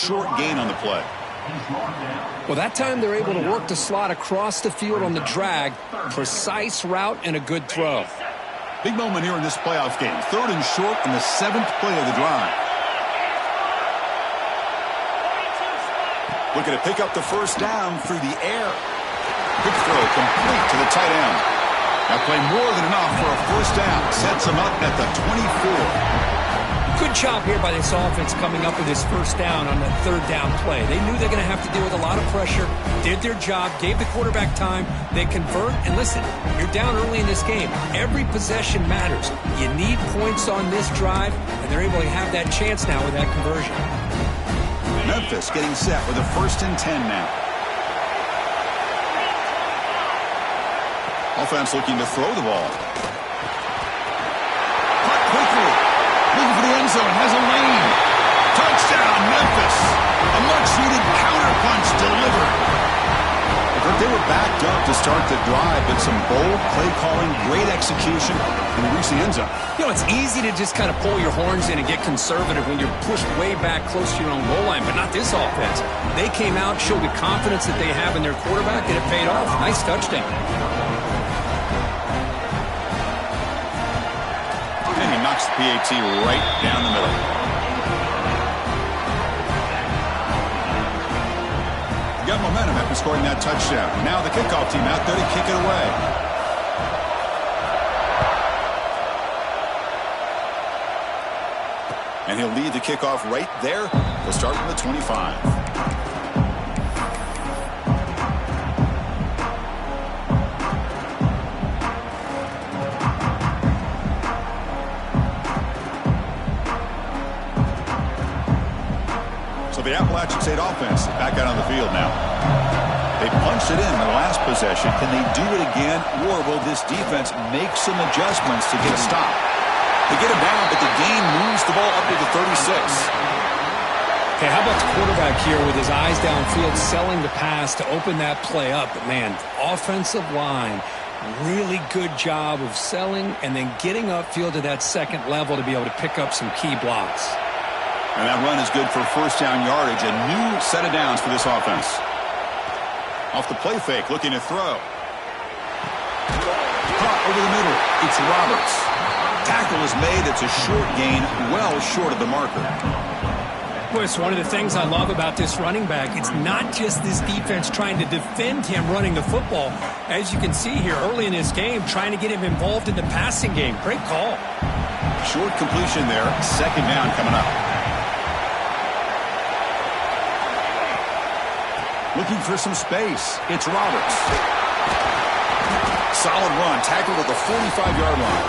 short gain on the play. Well, that time they're able to work the slot across the field on the drag. Precise route and a good throw. Big moment here in this playoff game. 3rd and short in the 7th play of the drive. Looking to pick up the first down through the air. Quick throw complete to the tight end. That play more than enough for a first down. Sets him up at the 24. Good job here by this offense coming up with this first down on that 3rd down play. They knew they're going to have to deal with a lot of pressure, did their job, gave the quarterback time, they convert, and listen, you're down early in this game. Every possession matters. You need points on this drive, and they're able to have that chance now with that conversion. Memphis getting set with a 1st and 10 now. Offense looking to throw the ball. Caught quickly. Looking for the end zone. Has a lane. Touchdown, Memphis. A much-needed counterpunch delivered. They were backed up to start the drive, but some bold play calling, great execution, and they reached the end zone. You know, it's easy to just kind of pull your horns in and get conservative when you're pushed way back close to your own goal line, but not this offense. They came out, showed the confidence that they have in their quarterback, and it paid off. Nice touchdown. And he knocks the PAT right down the middle. Got momentum after scoring that touchdown. Now the kickoff team out there to kick it away. And he'll lead the kickoff right there. He'll start from the 25. The Appalachian State offense back out on the field now. They punched it in the last possession. Can they do it again, or will this defense make some adjustments to get a stop? They get him down, but the gain moves the ball up to the 36. Okay, how about the quarterback here with his eyes downfield, selling the pass to open that play up? But, man, offensive line, really good job of selling and then getting upfield to that second level to be able to pick up some key blocks. And that run is good for first down yardage. A new set of downs for this offense. Off the play fake, looking to throw. Caught over the middle. It's Roberts. Tackle is made. It's a short gain, well short of the marker. Well, it's one of the things I love about this running back. It's not just this defense trying to defend him running the football. As you can see here early in this game, trying to get him involved in the passing game. Great call. Short completion there. Second down coming up. Looking for some space. It's Roberts. Solid run. Tackled at the 45-yard line.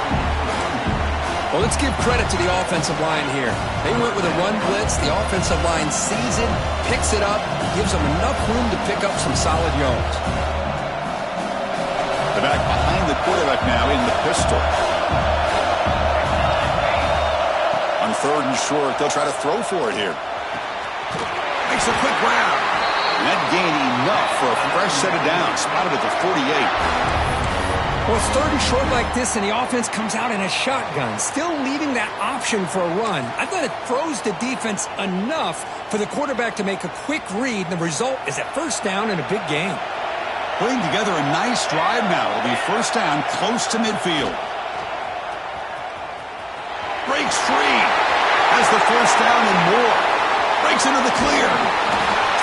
Well, let's give credit to the offensive line here. They went with a run blitz. The offensive line sees it, picks it up, gives them enough room to pick up some solid yards. The back behind the quarterback now in the pistol. On 3rd and short, they'll try to throw for it here. Makes a quick grab. And that gained enough for a fresh set of downs. Spotted at the 48. Well, it's 3rd and short like this, and the offense comes out in a shotgun, still leaving that option for a run. I thought it throws the defense enough for the quarterback to make a quick read, and the result is a first down and a big gain. Putting together a nice drive now. It'll be first down close to midfield. Breaks free. Has the first down and more. Breaks into the clear.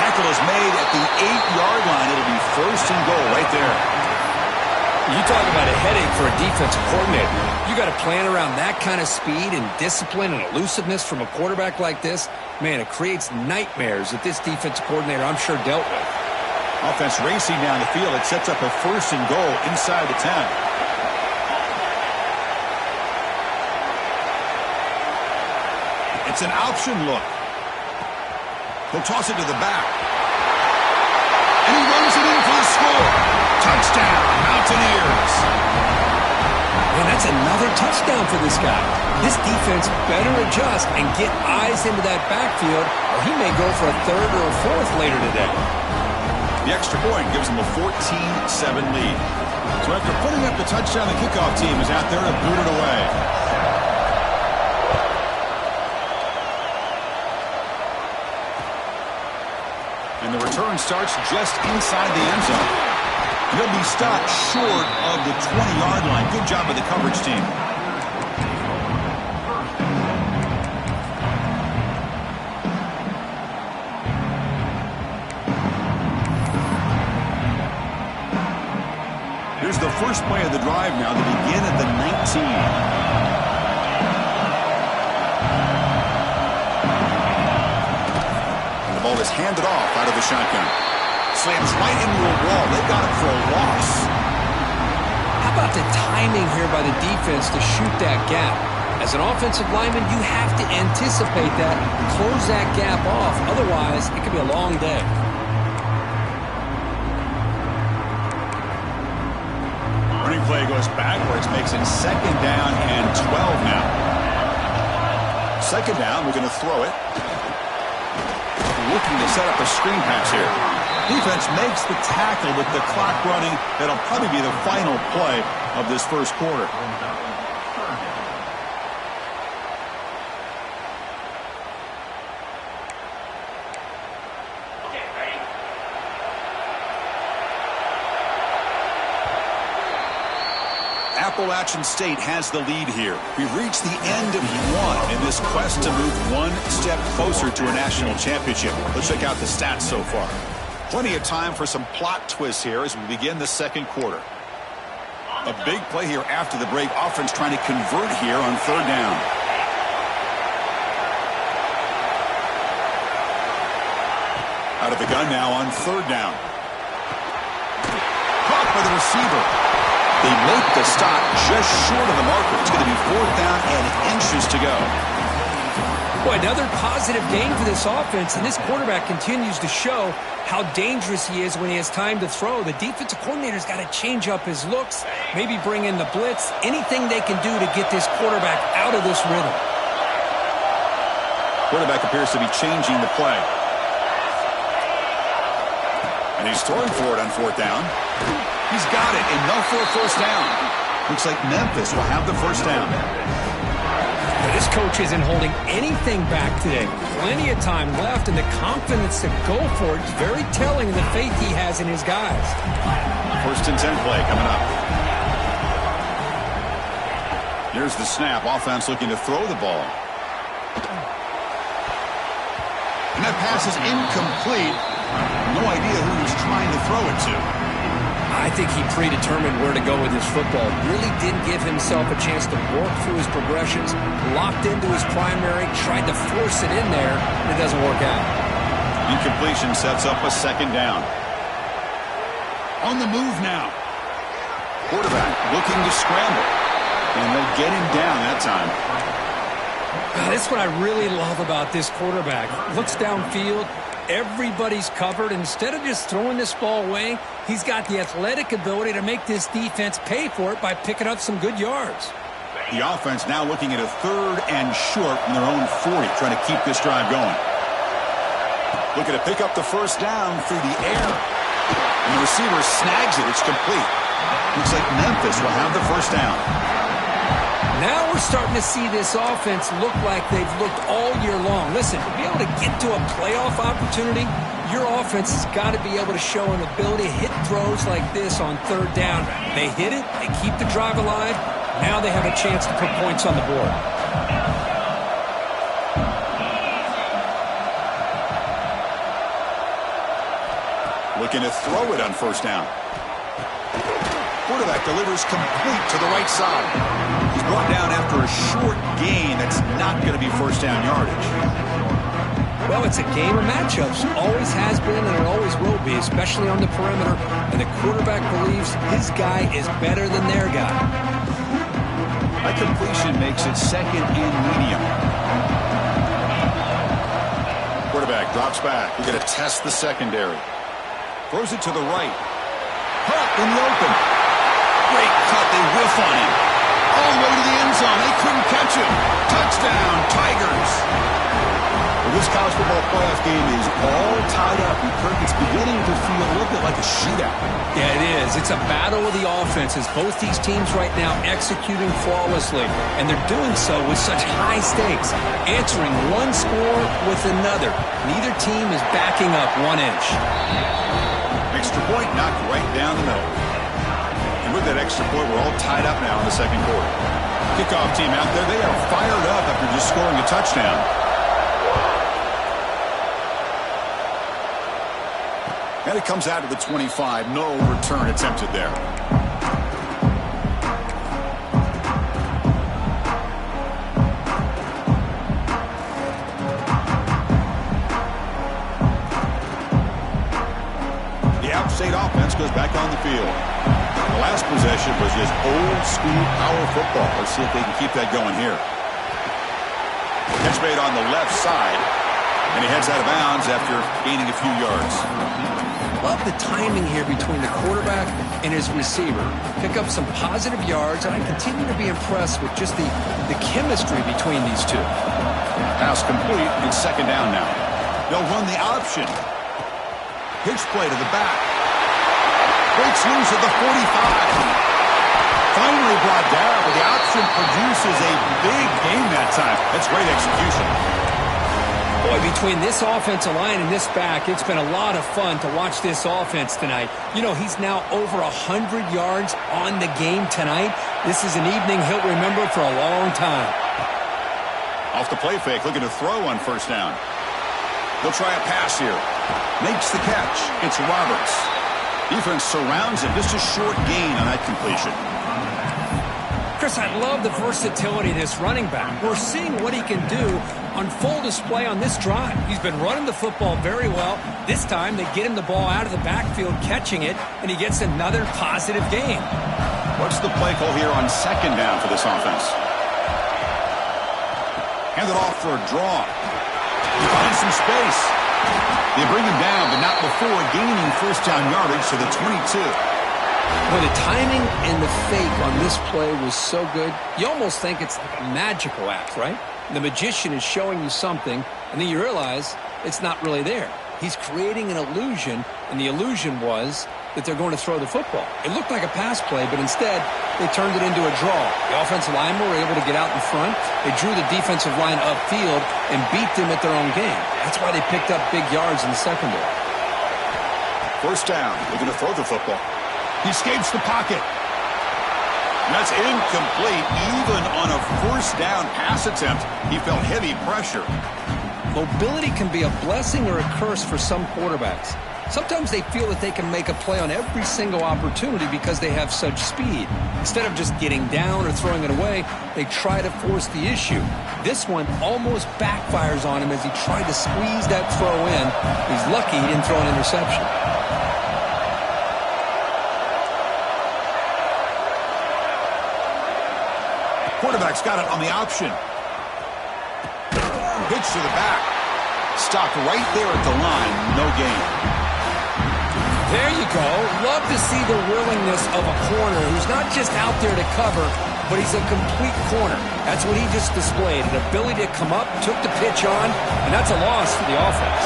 Tackle is made at the 8-yard line. It'll be first and goal right there. You talk about a headache for a defensive coordinator. You got to plan around that kind of speed and discipline and elusiveness from a quarterback like this. Man, it creates nightmares that this defensive coordinator, I'm sure, dealt with. Offense racing down the field. It sets up a first and goal inside the 10. It's an option look. He'll toss it to the back. And he runs it in for the score. Touchdown, Mountaineers. Man, that's another touchdown for this guy. This defense better adjust and get eyes into that backfield, or he may go for a 3rd or a 4th later today. The extra point gives them a 14-7 lead. So after putting up the touchdown, the kickoff team is out there to boot it away. And the return starts just inside the end zone. He'll be stopped short of the 20-yard line. Good job by the coverage team. Here's the first play of the drive now. They begin at the 19. The ball is handed off out of the shotgun. Slams right into a wall. They got it for a loss. How about the timing here by the defense to shoot that gap? As an offensive lineman, you have to anticipate that, close that gap off. Otherwise, it could be a long day. Running play goes backwards, makes it 2nd down and 12 now. 2nd down, we're going to throw it. Looking to set up a screen pass here. Defense makes the tackle with the clock running. That'll probably be the final play of this first quarter. Appalachian State has the lead here. We've reached the end of one in this quest to move one step closer to a national championship. Let's check out the stats so far. Plenty of time for some plot twists here as we begin the second quarter. A big play here after the break. Offense trying to convert here on 3rd down. Out of the gun now on 3rd down. Caught by the receiver. They make the stop just short of the marker. It's going to be 4th down and inches to go. Boy, another positive game for this offense, and this quarterback continues to show how dangerous he is when he has time to throw. The defensive coordinator's got to change up his looks, maybe bring in the blitz, anything they can do to get this quarterback out of this rhythm. Quarterback appears to be changing the play. And he's throwing for it on 4th down. He's got it, enough for a 1st down. Looks like Memphis will have the 1st down. This coach isn't holding anything back today. Plenty of time left, and the confidence to go for it is very telling in the faith he has in his guys. 1st and 10 play coming up. Here's the snap. Offense looking to throw the ball. And that pass is incomplete. No idea who he's trying to throw it to. I think he predetermined where to go with his football. Really didn't give himself a chance to work through his progressions. Locked into his primary, tried to force it in there, and it doesn't work out. Incompletion sets up a 2nd down. On the move now. Quarterback looking to scramble. And they'll get him down that time. That's what I really love about this quarterback. Looks downfield. Everybody's covered. Instead of just throwing this ball away, he's got the athletic ability to make this defense pay for it by picking up some good yards. The offense now looking at a 3rd and short from their own 40, trying to keep this drive going. Looking to pick up the 1st down through the air. And the receiver snags it. It's complete. Looks like Memphis will have the 1st down. Now we're starting to see this offense look like they've looked all year long. Listen, to be able to get to a playoff opportunity, your offense has got to be able to show an ability to hit throws like this on 3rd down. They hit it, they keep the drive alive. Now they have a chance to put points on the board. Looking to throw it on 1st down. Quarterback delivers complete to the right side. He's brought down after a short gain. That's not going to be 1st down yardage. Well, it's a game of matchups. Always has been and it always will be, especially on the perimeter. And the quarterback believes his guy is better than their guy. That completion makes it 2nd and medium. Quarterback drops back. We're going to test the secondary. Throws it to the right. Caught in the open. Great cut. They whiff on him. All the way to the end zone. They couldn't catch him. Touchdown, Tigers. Well, this college football playoff game is all tied up. Kirk, it's beginning to feel a little bit like a shootout. Yeah, it is. It's a battle of the offenses. Both these teams right now executing flawlessly, and they're doing so with such high stakes, answering one score with another. Neither team is backing up 1 inch. Extra point knocked right down the middle. And with that extra point, we're all tied up now in the second quarter. Kickoff team out there, they are fired up after just scoring a touchdown. And it comes out to the 25. No return attempted there. The AppSt offense goes back on the field. The last possession was just old-school power football. Let's see if they can keep that going here. Catch made on the left side, and he heads out of bounds after gaining a few yards. Love the timing here between the quarterback and his receiver. Pick up some positive yards, and I continue to be impressed with just the chemistry between these two. Pass complete, and second down now. They'll run the option. Pitch play to the back. Breaks loose at the 45. Finally brought down, but the option produces a big gain that time. That's great execution. Boy, between this offensive line and this back, it's been a lot of fun to watch this offense tonight. You know, he's now over 100 yards on the game tonight. This is an evening he'll remember for a long time. Off the play fake, looking to throw on first down. They'll try a pass here. Makes the catch. It's Roberts. Defense surrounds him. Just a short gain on that completion. Chris, I love the versatility of this running back. We're seeing what he can do on full display on this drive. He's been running the football very well. This time, they get him the ball out of the backfield, catching it, and he gets another positive gain. What's the play call here on second down for this offense? Hand it off for a draw. He finds some space. They bring him down, but not before gaining first down yardage to the 22. Well, the timing and the fake on this play was so good, you almost think it's like a magical act, right? The magician is showing you something, and then you realize it's not really there. He's creating an illusion, and the illusion was that they're going to throw the football. It looked like a pass play, but instead, they turned it into a draw. The offensive linemen were able to get out in front. They drew the defensive line upfield and beat them at their own game. That's why they picked up big yards in the secondary. First down. They're going to throw the football. He escapes the pocket. And that's incomplete. Even on a first down pass attempt, he felt heavy pressure. Mobility can be a blessing or a curse for some quarterbacks. Sometimes they feel that they can make a play on every single opportunity because they have such speed. Instead of just getting down or throwing it away, they try to force the issue. This one almost backfires on him as he tried to squeeze that throw in. He's lucky he didn't throw an interception. Quarterback's got it on the option. Pitch to the back. Stopped right there at the line. No gain. There you go. Love to see the willingness of a corner who's not just out there to cover, but he's a complete corner. That's what he just displayed, an ability to come up, took the pitch on, and that's a loss for the offense.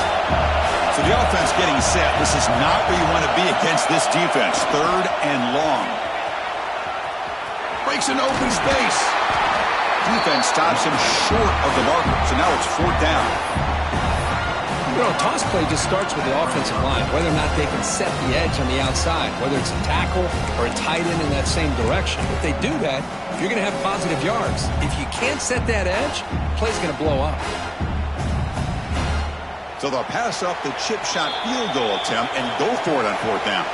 So the offense getting set. This is not where you want to be against this defense. Third and long. Breaks an open space. Defense stops him short of the marker, so now it's fourth down. You know, a toss play just starts with the offensive line, whether or not they can set the edge on the outside, whether it's a tackle or a tight end in that same direction. If they do that, you're going to have positive yards. If you can't set that edge, the play's going to blow up. So they'll pass up the chip shot field goal attempt and go for it on fourth down.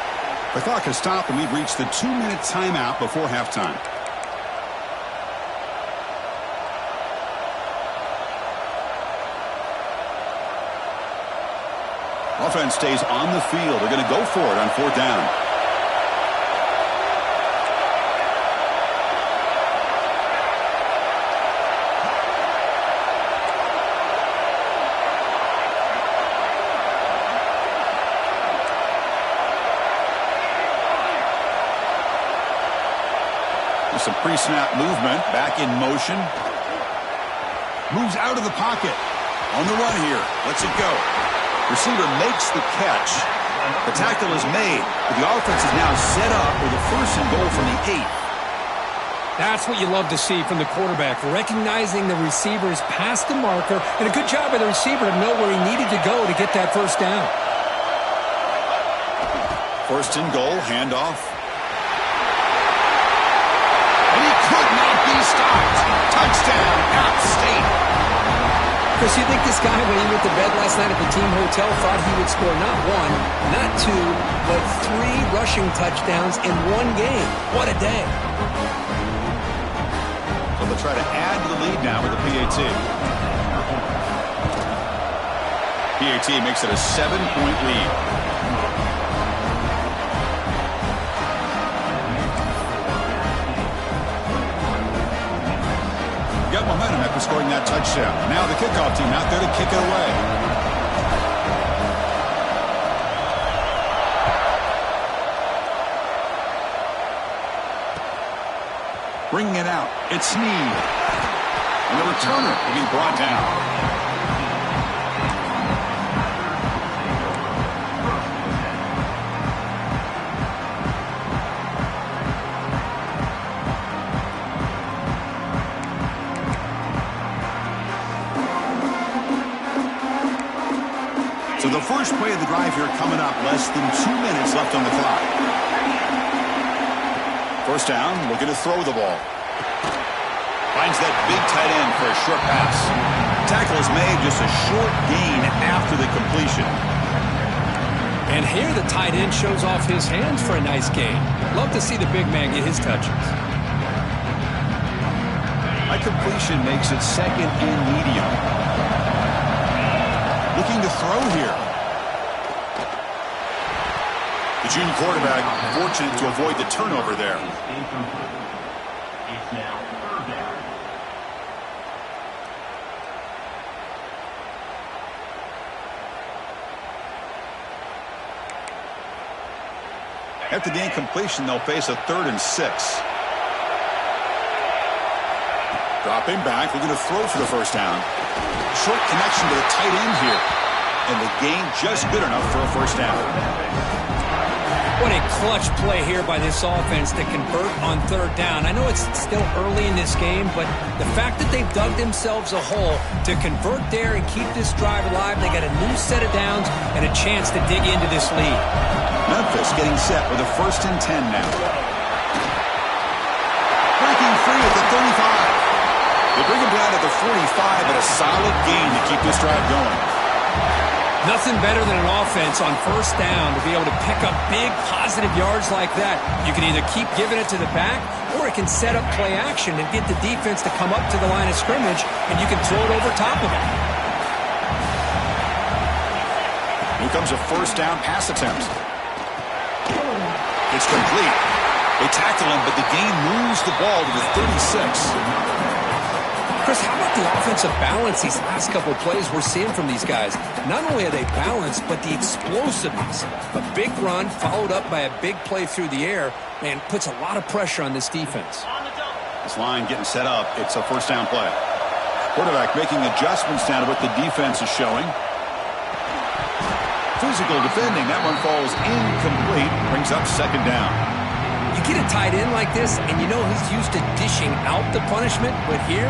The clock has stopped, and we've reached the 2-minute timeout before halftime. Offense stays on the field. They're going to go for it on fourth down. There's some pre-snap movement. Back in motion. Moves out of the pocket. On the run here. Lets it go. Receiver makes the catch. The tackle is made, but the offense is now set up with a 1st and goal from the 8. That's what you love to see from the quarterback, recognizing the receiver's past the marker, and a good job by the receiver to know where he needed to go to get that 1st down. 1st and goal, handoff. And he could not be stopped. Touchdown, AppSt. Chris, you think this guy, when he went to bed last night at the team hotel, thought he would score not 1, not 2, but 3 rushing touchdowns in 1 game? What a day. So they'll try to add to the lead now with the PAT. PAT makes it a 7-point lead. Got momentum after scoring that touchdown. Now the kickoff team out there to kick it away. Bringing it out. It's Snead. And the returner will be brought down. So the first play of the drive here coming up, less than 2 minutes left on the clock. 1st down, looking to throw the ball. Finds that big tight end for a short pass. Tackle is made, just a short gain after the completion. And here the tight end shows off his hands for a nice gain. Love to see the big man get his touches. That completion makes it 2nd and medium. Looking to throw here. The junior quarterback fortunate to avoid the turnover there. It's now 3rd down. After the incompletion, they'll face a 3rd and 6. Dropping back, looking to throw for the 1st down. Short connection to the tight end here. And the gain just good enough for a 1st down. What a clutch play here by this offense to convert on 3rd down. I know it's still early in this game, but the fact that they've dug themselves a hole to convert there and keep this drive alive, they got a new set of downs and a chance to dig into this lead. Memphis getting set with a 1st and 10 now. Breaking free at the 35. They bring him down to the 45, but a solid gain to keep this drive going. Nothing better than an offense on 1st down to be able to pick up big positive yards like that. You can either keep giving it to the back, or it can set up play action and get the defense to come up to the line of scrimmage, and you can throw it over top of it. Here comes a 1st down pass attempt. It's complete. They tackle him, but the gain moves the ball to the 36. Chris, how about the offensive balance these last couple of plays we're seeing from these guys? Not only are they balanced, but the explosiveness. A big run followed up by a big play through the air, and puts a lot of pressure on this defense. This line getting set up. It's a 1st down play. Quarterback making adjustments down to what the defense is showing. Physical defending. That one falls incomplete. Brings up 2nd down. You get a tight end like this, and you know he's used to dishing out the punishment, but here,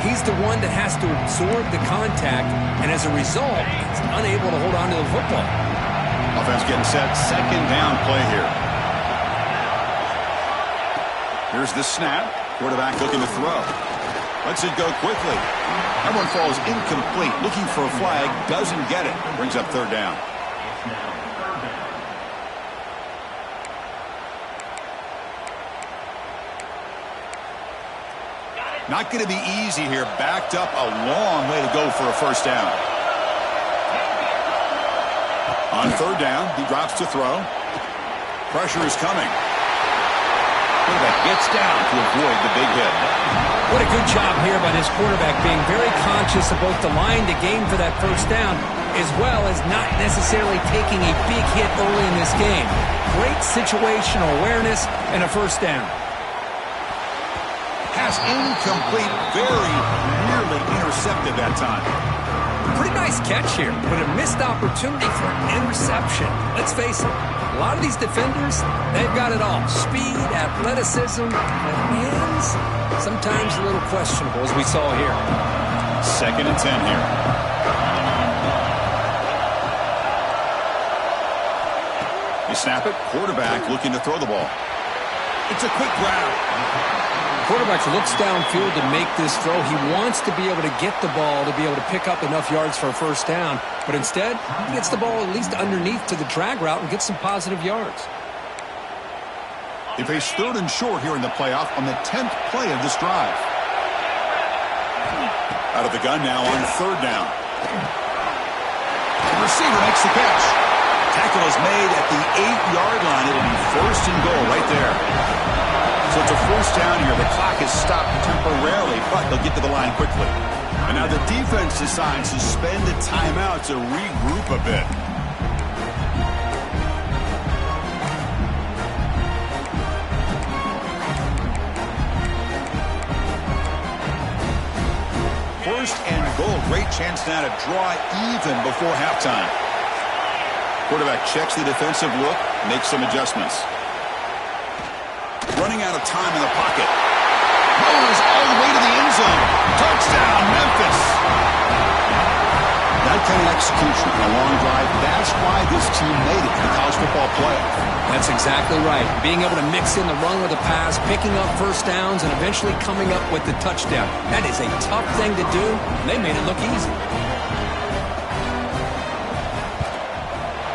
he's the one that has to absorb the contact, and as a result, he's unable to hold on to the football. Offense getting set. 2nd down play here. Here's the snap. Quarterback looking to throw. Lets it go quickly. That one falls incomplete. Looking for a flag. Doesn't get it. Brings up 3rd down. Not going to be easy here. Backed up a long way to go for a 1st down. On 3rd down, he drops to throw. Pressure is coming. Quarterback gets down to avoid the big hit. What a good job here by this quarterback, being very conscious of both the line to gain for that 1st down, as well as not necessarily taking a big hit early in this game. Great situational awareness and a 1st down. Pass incomplete, very nearly intercepted that time. Pretty nice catch here, but a missed opportunity for an interception. Let's face it, a lot of these defenders, they've got it all. Speed, athleticism, but hands, sometimes a little questionable, as we saw here. 2nd and 10 here. They snap it. Quarterback looking to throw the ball. It's a quick grab. Quarterback looks downfield to make this throw. He wants to be able to get the ball to be able to pick up enough yards for a first down. But instead, he gets the ball at least underneath to the drag route and gets some positive yards. They face 3rd and short here in the playoff on the 10th play of this drive. Out of the gun now on 3rd down. The receiver makes the catch. Tackle is made at the 8-yard line. It'll be 1st and goal right there. So it's a first down here. The clock is stopped temporarily, but they'll get to the line quickly. And now the defense decides to spend a timeout to regroup a bit. First and goal. Great chance now to draw even before halftime. Quarterback checks the defensive look, makes some adjustments. Running out of time in the pocket. Rolls all the way to the end zone. Touchdown, Memphis. That kind of execution, a long drive, that's why this team made it to the college football playoff. That's exactly right. Being able to mix in the run with the pass, picking up first downs, and eventually coming up with the touchdown. That is a tough thing to do, and they made it look easy.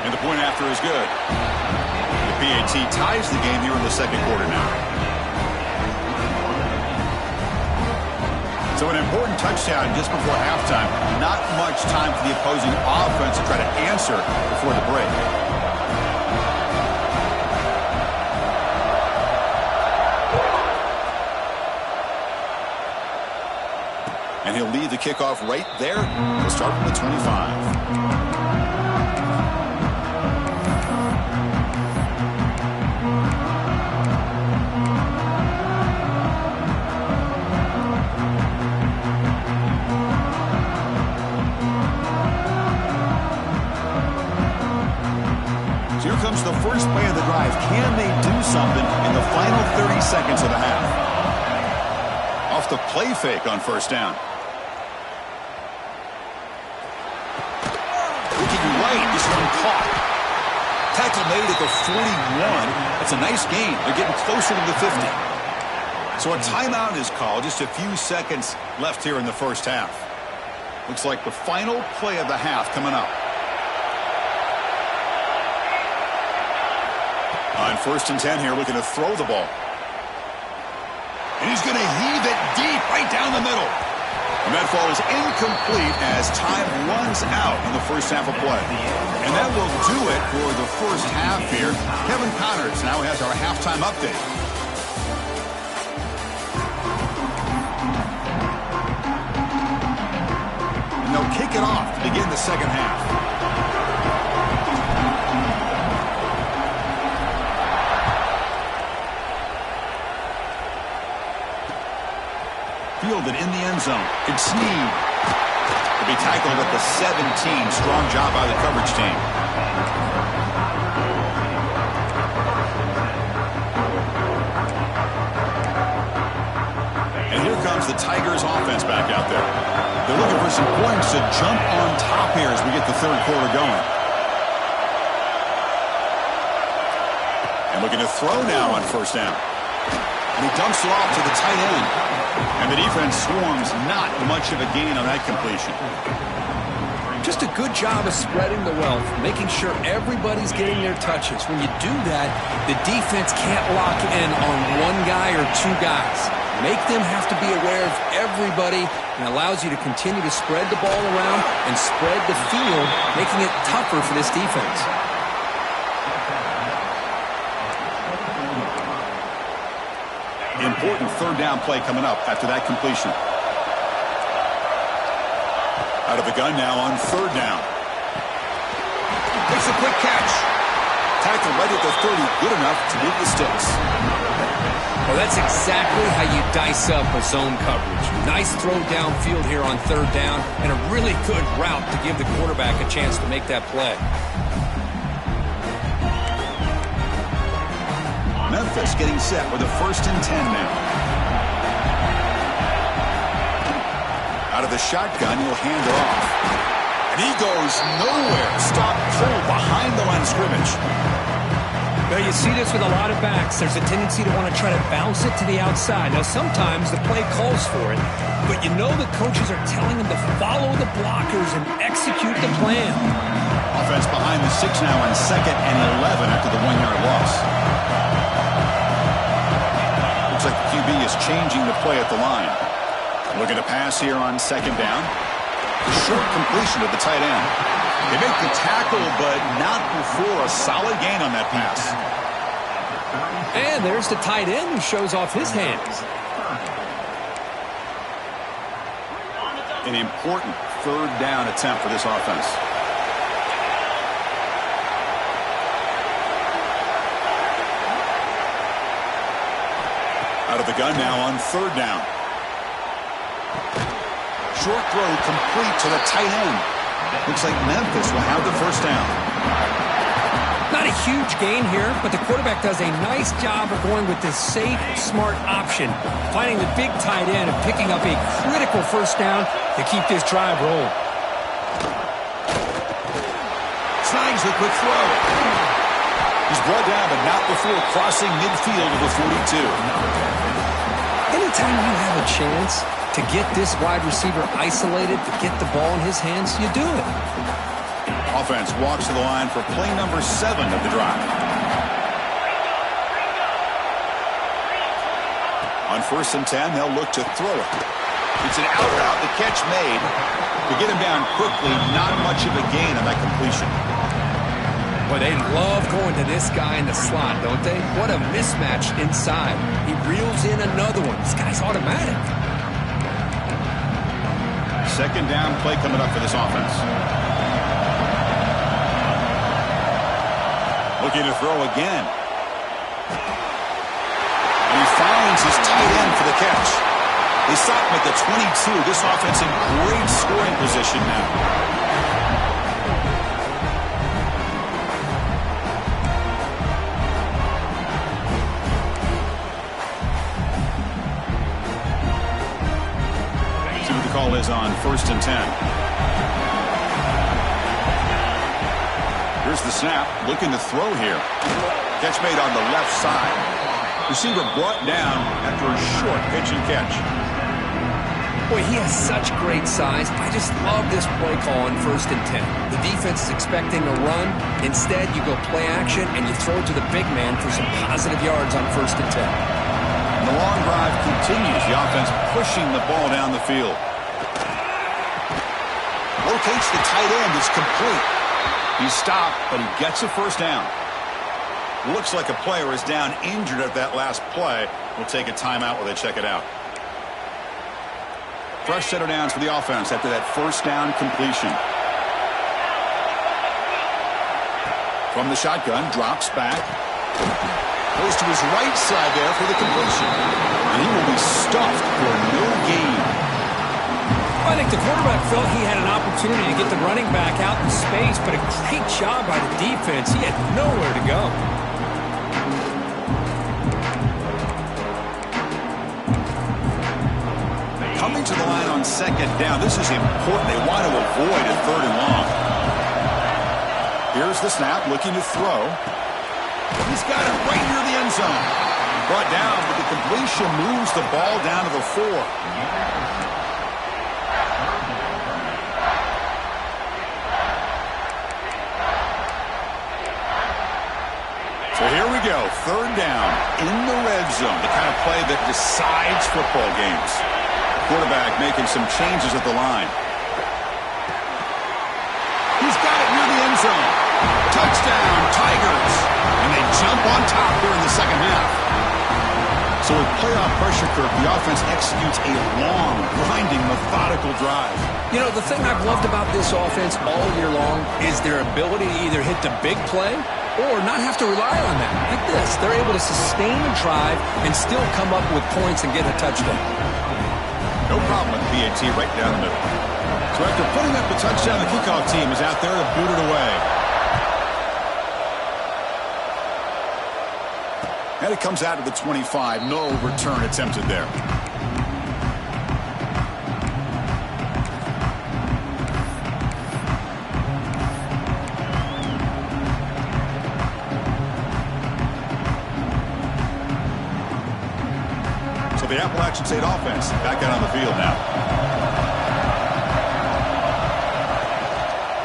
And the point after is good. The PAT ties the game here in the 2nd quarter now. So an important touchdown just before halftime. Not much time for the opposing offense to try to answer before the break. And he'll lead the kickoff right there. He'll start from the 25. Here comes the first play of the drive. Can they do something in the final 30 seconds of the half? Off the play fake on 1st down. Looking right, this one caught. Tackle made at the 41. That's a nice gain. They're getting closer to the 50. So a timeout is called. Just a few seconds left here in the first half. Looks like the final play of the half coming up. On 1st and 10 here, looking to throw the ball. And he's going to heave it deep right down the middle. And that ball is incomplete as time runs out in the first half of play. And that will do it for the first half here. Kevin Connors now has our halftime update. And they'll kick it off to begin the second half. Fielded in the end zone. It's Snead. He'll be tackled at the 17. Strong job by the coverage team. And here comes the Tigers offense back out there. They're looking for some points to jump on top here as we get the 3rd quarter going. And looking to throw now on 1st down. And he dumps it off to the tight end. And the defense swarms, not much of a gain on that completion. Just a good job of spreading the wealth, making sure everybody's getting their touches. When you do that, the defense can't lock in on one guy or 2 guys. Make them have to be aware of everybody, and allows you to continue to spread the ball around and spread the field, making it tougher for this defense. Important 3rd down play coming up after that completion. Out of the gun now on 3rd down. Makes a quick catch. Tackle right at the 30, good enough to move the sticks. Well, that's exactly how you dice up a zone coverage. Nice throw downfield here on third down, and a really good route to give the quarterback a chance to make that play. Memphis getting set with a 1st and 10 now. Out of the shotgun, he'll hand it off. And he goes nowhere. Stop pull behind the line of scrimmage. Well, you see this with a lot of backs. There's a tendency to want to try to bounce it to the outside. Now, sometimes the play calls for it, but you know the coaches are telling them to follow the blockers and execute the plan. Offense behind the 6 now on 2nd and 11 after the 1-yard loss. Looks like the QB is changing the play at the line. Looking to pass here on 2nd down. The short completion of the tight end. They make the tackle, but not before a solid gain on that pass. And there's the tight end who shows off his hands. An important 3rd down attempt for this offense. Out of the gun now on 3rd down. Short throw complete to the tight end. Looks like Memphis will have the 1st down. Not a huge gain here, but the quarterback does a nice job of going with this safe, smart option, finding the big tight end and picking up a critical 1st down to keep this drive rolling. Snags the quick throw. He's brought down, but not before crossing midfield of the 42. Anytime you have a chance to get this wide receiver isolated, to get the ball in his hands, you do it. Offense walks to the line for play number 7 of the drive. On 1st and 10, they'll look to throw it. It's an out route, the catch made. To get him down quickly, not much of a gain on that completion. Boy, they love going to this guy in the slot, don't they? What a mismatch inside. He reels in another one. This guy's automatic. 2nd down play coming up for this offense. Looking to throw again. And he finds his tight end for the catch. They stop him at the 22. This offense in great scoring position now. Call is on 1st and 10. Here's the snap, looking to throw here. Catch made on the left side. Receiver brought down after a short pitch and catch. Boy, he has such great size. I just love this play call on 1st and 10. The defense is expecting a run. Instead, you go play action and you throw it to the big man for some positive yards on 1st and 10. And the long drive continues. The offense pushing the ball down the field. Rotates the tight end. It's complete. He's stopped, but he gets a 1st down. Looks like a player is down injured at that last play. We'll take a timeout while they check it out. Fresh set of downs for the offense after that 1st down completion. From the shotgun, drops back. Goes to his right side there for the completion. And he will be stuffed for no gain. I think the quarterback felt he had an opportunity to get the running back out in space, but a great job by the defense. He had nowhere to go. Coming to the line on 2nd down. This is important. They want to avoid a 3rd and long. Here's the snap, looking to throw. He's got it right near the end zone. Brought down, but the completion moves the ball down to the 4. So here we go, 3rd down in the red zone, the kind of play that decides football games. Quarterback making some changes at the line. He's got it near the end zone. Touchdown, Tigers. And they jump on top here in the 2nd half. So with playoff pressure, Kirk, the offense executes a long, grinding, methodical drive. You know, the thing I've loved about this offense all year long is their ability to either hit the big play or not have to rely on that. Like this, they're able to sustain a drive and still come up with points and get a touchdown. No problem with PAT right down the middle. So after putting up the touchdown, the kickoff team is out there to boot it away. And it comes out to the 25. No return attempted there. So the Appalachian State offense back out on the field now.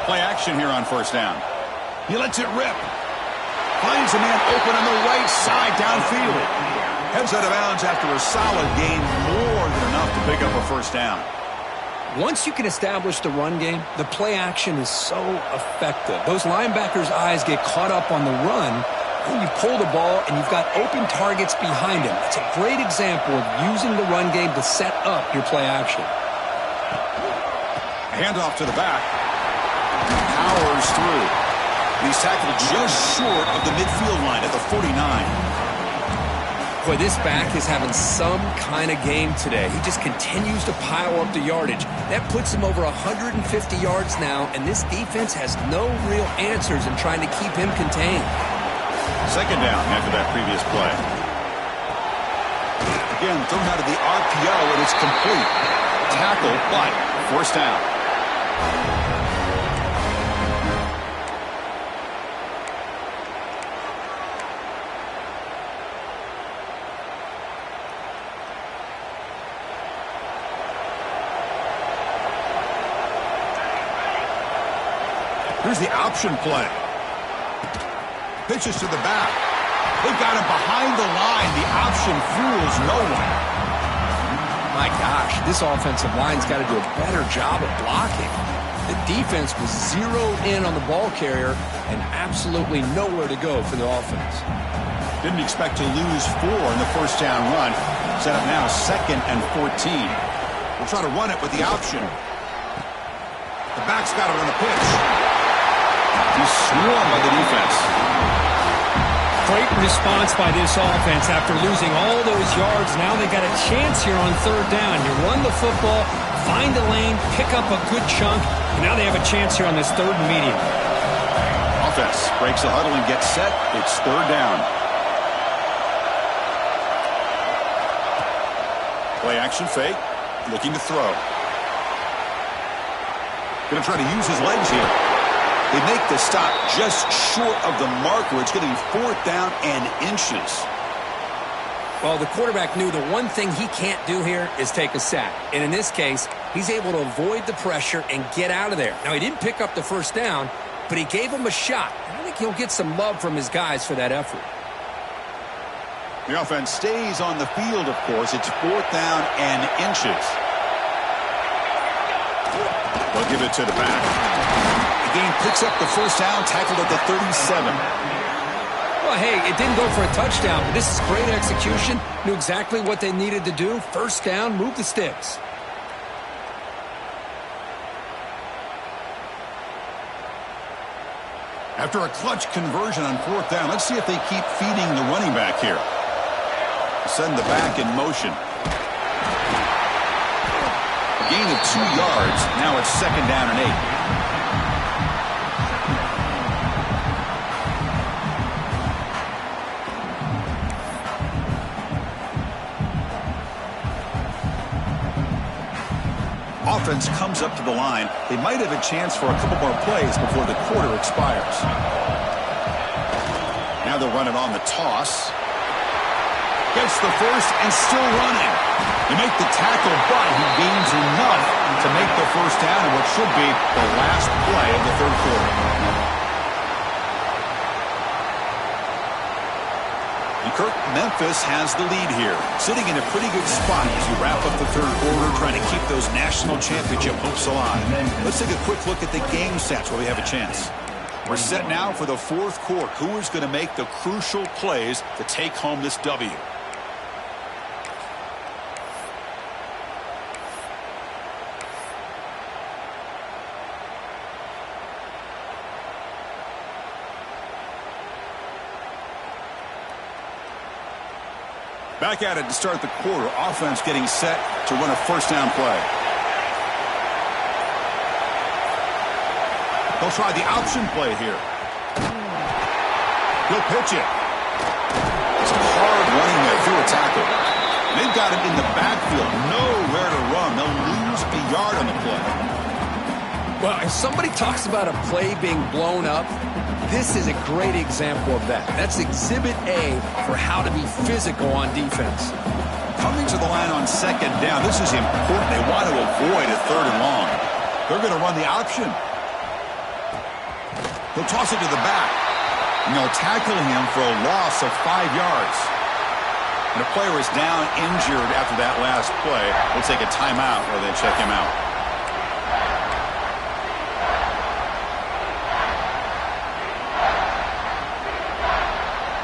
Play action here on first down. He lets it rip. Finds a man open on the right side downfield. Heads out of bounds after a solid gain, more than enough to pick up a first down. Once you can establish the run game, the play action is so effective. Those linebackers' eyes get caught up on the run, and you pull the ball, and you've got open targets behind him. It's a great example of using the run game to set up your play action. Handoff to the back. Powers through. He's tackled just short of the midfield line at the 49. Boy, this back is having some kind of game today. He just continues to pile up the yardage. That puts him over 150 yards now, and this defense has no real answers in trying to keep him contained. Second down after that previous play. Again, thrown out of the RPO, and it's complete. Tackle, but first down. Here's the option play. Pitches to the back. They got him behind the line. The option fools no one. My gosh, this offensive line's got to do a better job of blocking. The defense was zeroed in on the ball carrier and absolutely nowhere to go for the offense. Didn't expect to lose 4 in the first down run. Set up now 2nd and 14. We'll try to run it with the option. The back's got it on the pitch. He's swarmed by the defense. Great response by this offense after losing all those yards. Now they got a chance here on third down. You run the football, find a lane, pick up a good chunk, and now they have a chance here on this third and medium. Offense breaks the huddle and gets set. It's third down. Play action fake. Looking to throw. Going to try to use his legs here. They make the stop just short of the marker. It's going to be 4th down and inches. Well, the quarterback knew the one thing he can't do here is take a sack. And in this case, he's able to avoid the pressure and get out of there. Now, he didn't pick up the first down, but he gave him a shot. I think he'll get some love from his guys for that effort. The offense stays on the field, of course. It's 4th down and inches. They'll give it to the back. The game picks up the first down, tackled at the 37. Well, hey, it didn't go for a touchdown, but this is great execution. Knew exactly what they needed to do. First down, move the sticks. After a clutch conversion on 4th down, let's see if they keep feeding the running back here. Send the back in motion. A gain of 2 yards. Now it's 2nd down and 8. Offense comes up to the line. They might have a chance for a couple more plays before the quarter expires. Now they'll run it on the toss. Gets the first and still running. They make the tackle, but he gains enough to make the first down in what should be the last play of the third quarter. And Kirk, Memphis has the lead here, sitting in a pretty good spot as you wrap up the third quarter, trying to keep those national championship hopes alive. Let's take a quick look at the game stats where we have a chance. We're set now for the fourth quarter. Who is going to make the crucial plays to take home this W? Back at it to start the quarter. Offense getting set to run a first down play. They'll try the option play here. He'll pitch it. It's hard running there through a tackle. They've got him in the backfield. Nowhere to run. They'll lose a yard on the play. Well, if somebody talks about a play being blown up, this is a great example of that. That's exhibit A for how to be physical on defense. Coming to the line on second down. This is important. They want to avoid a third and long. They're going to run the option. He'll toss it to the back. And they'll tackle him for a loss of 5 yards. And a player is down injured after that last play. We'll take a timeout where they check him out.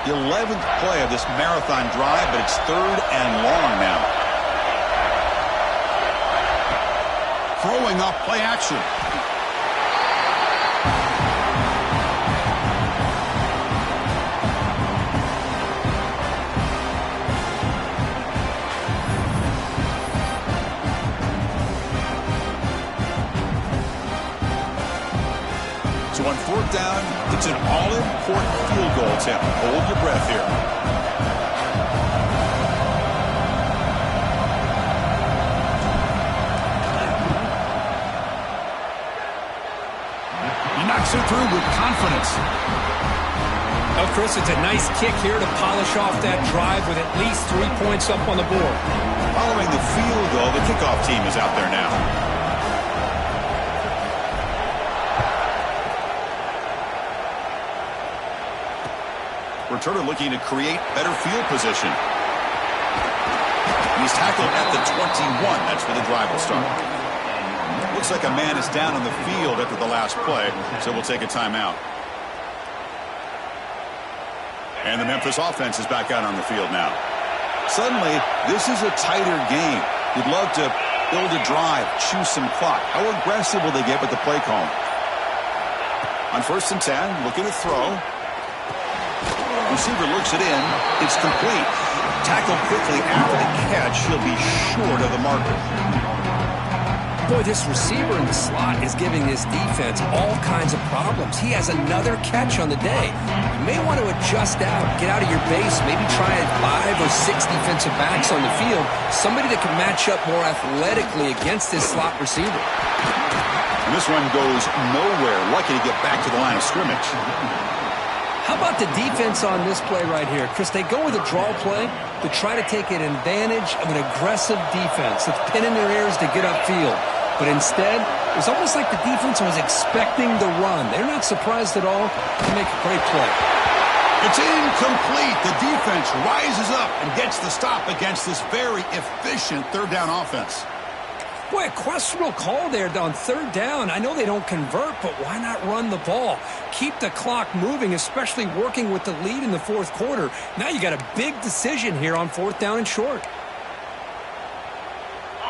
The 11th play of this marathon drive, but it's third and long now. Throwing up play action. So on fourth down, it's an all-important field goal attempt. Hold your breath here. He knocks it through with confidence. Oh, Chris, it's a nice kick here to polish off that drive with at least 3 points up on the board. Following the field goal, the kickoff team is out there now. Returner looking to create better field position. And he's tackled at the 21. That's where the drive will start. Looks like a man is down on the field after the last play, so we'll take a timeout. And the Memphis offense is back out on the field now. Suddenly, this is a tighter game. You'd love to build a drive, choose some clock. How aggressive will they get with the play call? On 1st and 10, looking to throw. Receiver looks it in. It's complete. Tackled quickly after the catch. He'll be short of the marker. Boy, this receiver in the slot is giving this defense all kinds of problems. He has another catch on the day. You may want to adjust out, get out of your base, maybe try 5 or 6 defensive backs on the field, somebody that can match up more athletically against this slot receiver. And this one goes nowhere. Lucky to get back to the line of scrimmage. How about the defense on this play right here? Chris, they go with a draw play to try to take an advantage of an aggressive defense that's pinning their ears to get upfield. But instead, it was almost like the defense was expecting the run. They're not surprised at all. They make a great play. It's incomplete. The defense rises up and gets the stop against this very efficient third down offense. Boy, a questionable call there on third down. I know they don't convert, but why not run the ball? Keep the clock moving, especially working with the lead in the fourth quarter. Now you got a big decision here on 4th down and short.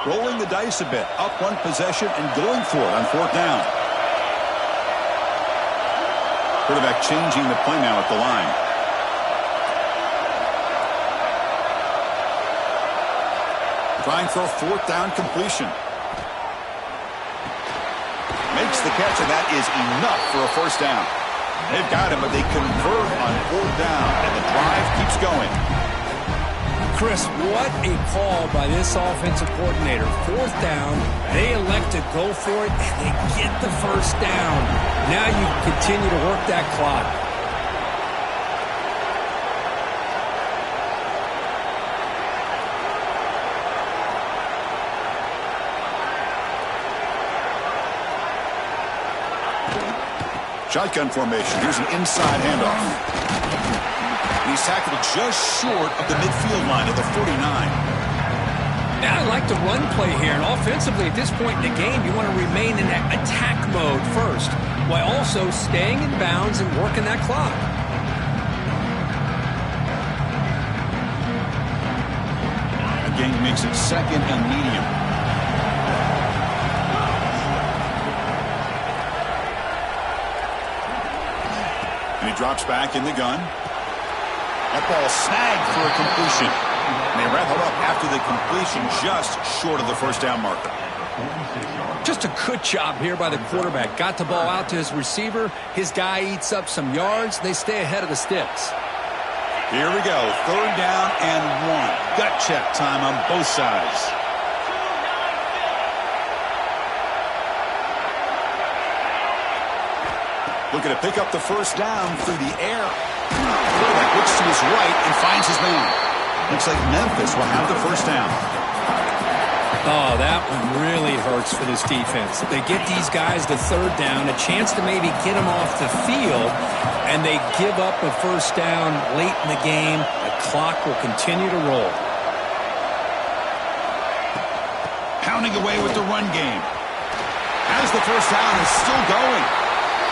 Rolling the dice a bit. Up one possession and going for it on 4th down. Quarterback changing the play now at the line. Trying for a 4th down completion. Makes the catch, and that is enough for a first down. They've got him, but they convert on 4th down, and the drive keeps going. Chris, what a call by this offensive coordinator. 4th down, they elect to go for it, and they get the first down. Now you continue to work that clock. Shotgun formation. Here's an inside handoff. He's tackled just short of the midfield line of the 49. Now I like the run play here, and offensively at this point in the game, you want to remain in that attack mode first, while also staying in bounds and working that clock. Again, makes it 2nd and medium. And he drops back in the gun. That ball snagged for a completion. And they wrap it up after the completion just short of the first down marker. Just a good job here by the quarterback. Got the ball out to his receiver. His guy eats up some yards. They stay ahead of the sticks. Here we go. 3rd down and 1. Gut check time on both sides. Looking to pick up the first down through the air. Quarterback looks to his right and finds his man. Looks like Memphis will have the first down. Oh, that one really hurts for this defense. They get these guys to 3rd down, a chance to maybe get them off the field, and they give up a first down late in the game. The clock will continue to roll. Pounding away with the run game. As the first down is still going.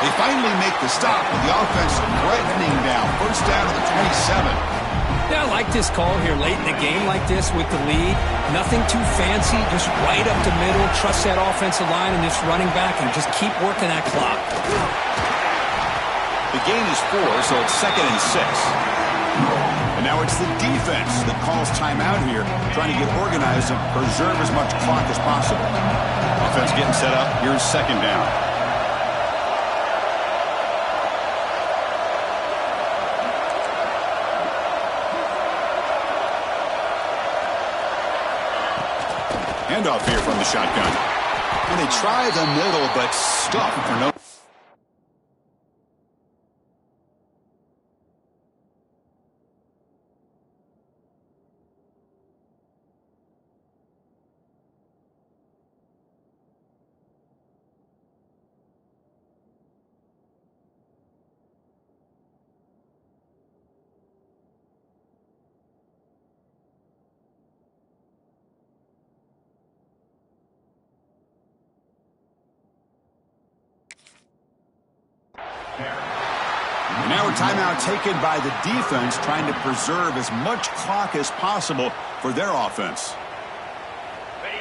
They finally make the stop with the offense threatening down. First down to the 27. Yeah, I like this call here late in the game like this with the lead. Nothing too fancy, just right up the middle. Trust that offensive line and just running back and just keep working that clock. The gain is 4, so it's 2nd and 6. And now it's the defense that calls timeout here, trying to get organized and preserve as much clock as possible. Offense getting set up. Here's 2nd down. Handoff here from the shotgun. And they try the middle, but stuff for no. Now a timeout taken by the defense, trying to preserve as much clock as possible for their offense.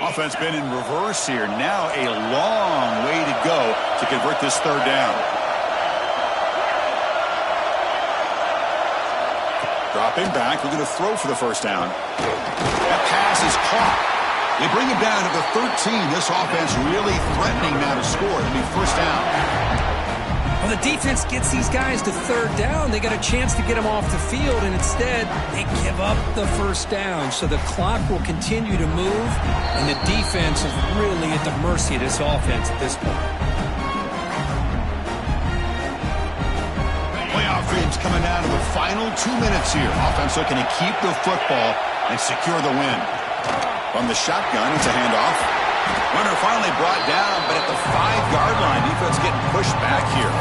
Offense been in reverse here. Now a long way to go to convert this 3rd down. Dropping back, looking to throw for the first down. That pass is caught. They bring him down to the 13. This offense really threatening now to score. It'll be first down. Well, the defense gets these guys to 3rd down. They got a chance to get them off the field, and instead they give up the first down. So the clock will continue to move, and the defense is really at the mercy of this offense at this point. Playoff games coming down to the final 2 minutes here. Offense looking to keep the football and secure the win. From the shotgun, it's a handoff. Runner finally brought down, but at the 5-yard line, defense getting pushed back here.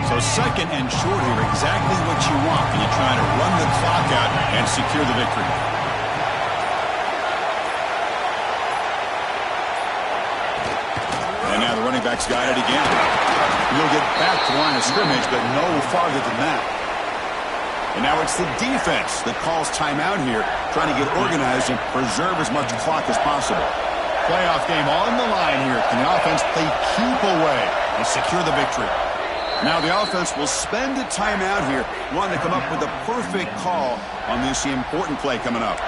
So 2nd and short here, exactly what you want when you're trying to run the clock out and secure the victory. And now the running back's got it again. He'll get back to the line of scrimmage, but no farther than that. And now it's the defense that calls timeout here, trying to get organized and preserve as much clock as possible. Playoff game on the line here. Can the offense play keep away and secure the victory? Now the offense will spend a timeout here, wanting to come up with a perfect call on this important play coming up.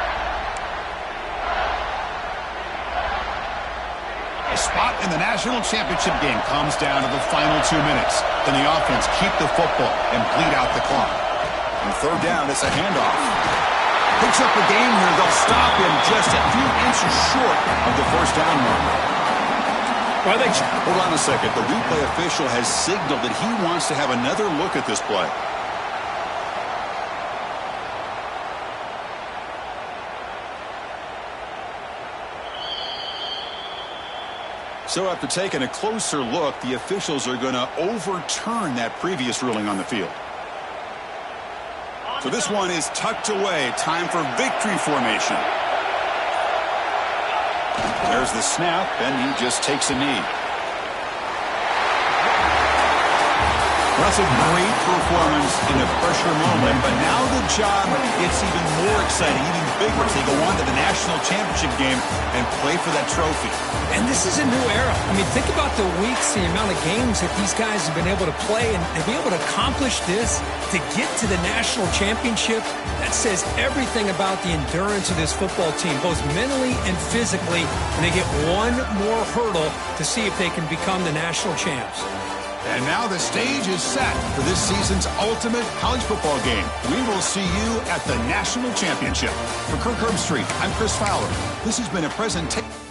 A spot in the national championship game comes down to the final 2 minutes. Can the offense keep the football and bleed out the clock? On 3rd down, it's a handoff. Picks up a game here. They'll stop him just a few inches short of the first down marker. Hold on a second. The replay official has signaled that he wants to have another look at this play. So after taking a closer look, the officials are going to overturn that previous ruling on the field. So this one is tucked away. Time for victory formation. There's the snap, and he just takes a knee. Well, that's a great performance in a pressure moment, but now the job gets even more exciting, even bigger as they go on to the national championship game and play for that trophy. And this is a new era. I mean, think about the weeks, the amount of games that these guys have been able to play, and to be able to accomplish this, to get to the national championship, that says everything about the endurance of this football team, both mentally and physically, and they get one more hurdle to see if they can become the national champs. And now the stage is set for this season's ultimate college football game. We will see you at the national championship. For Kirk Herbstreit, I'm Chris Fowler. This has been a presentation.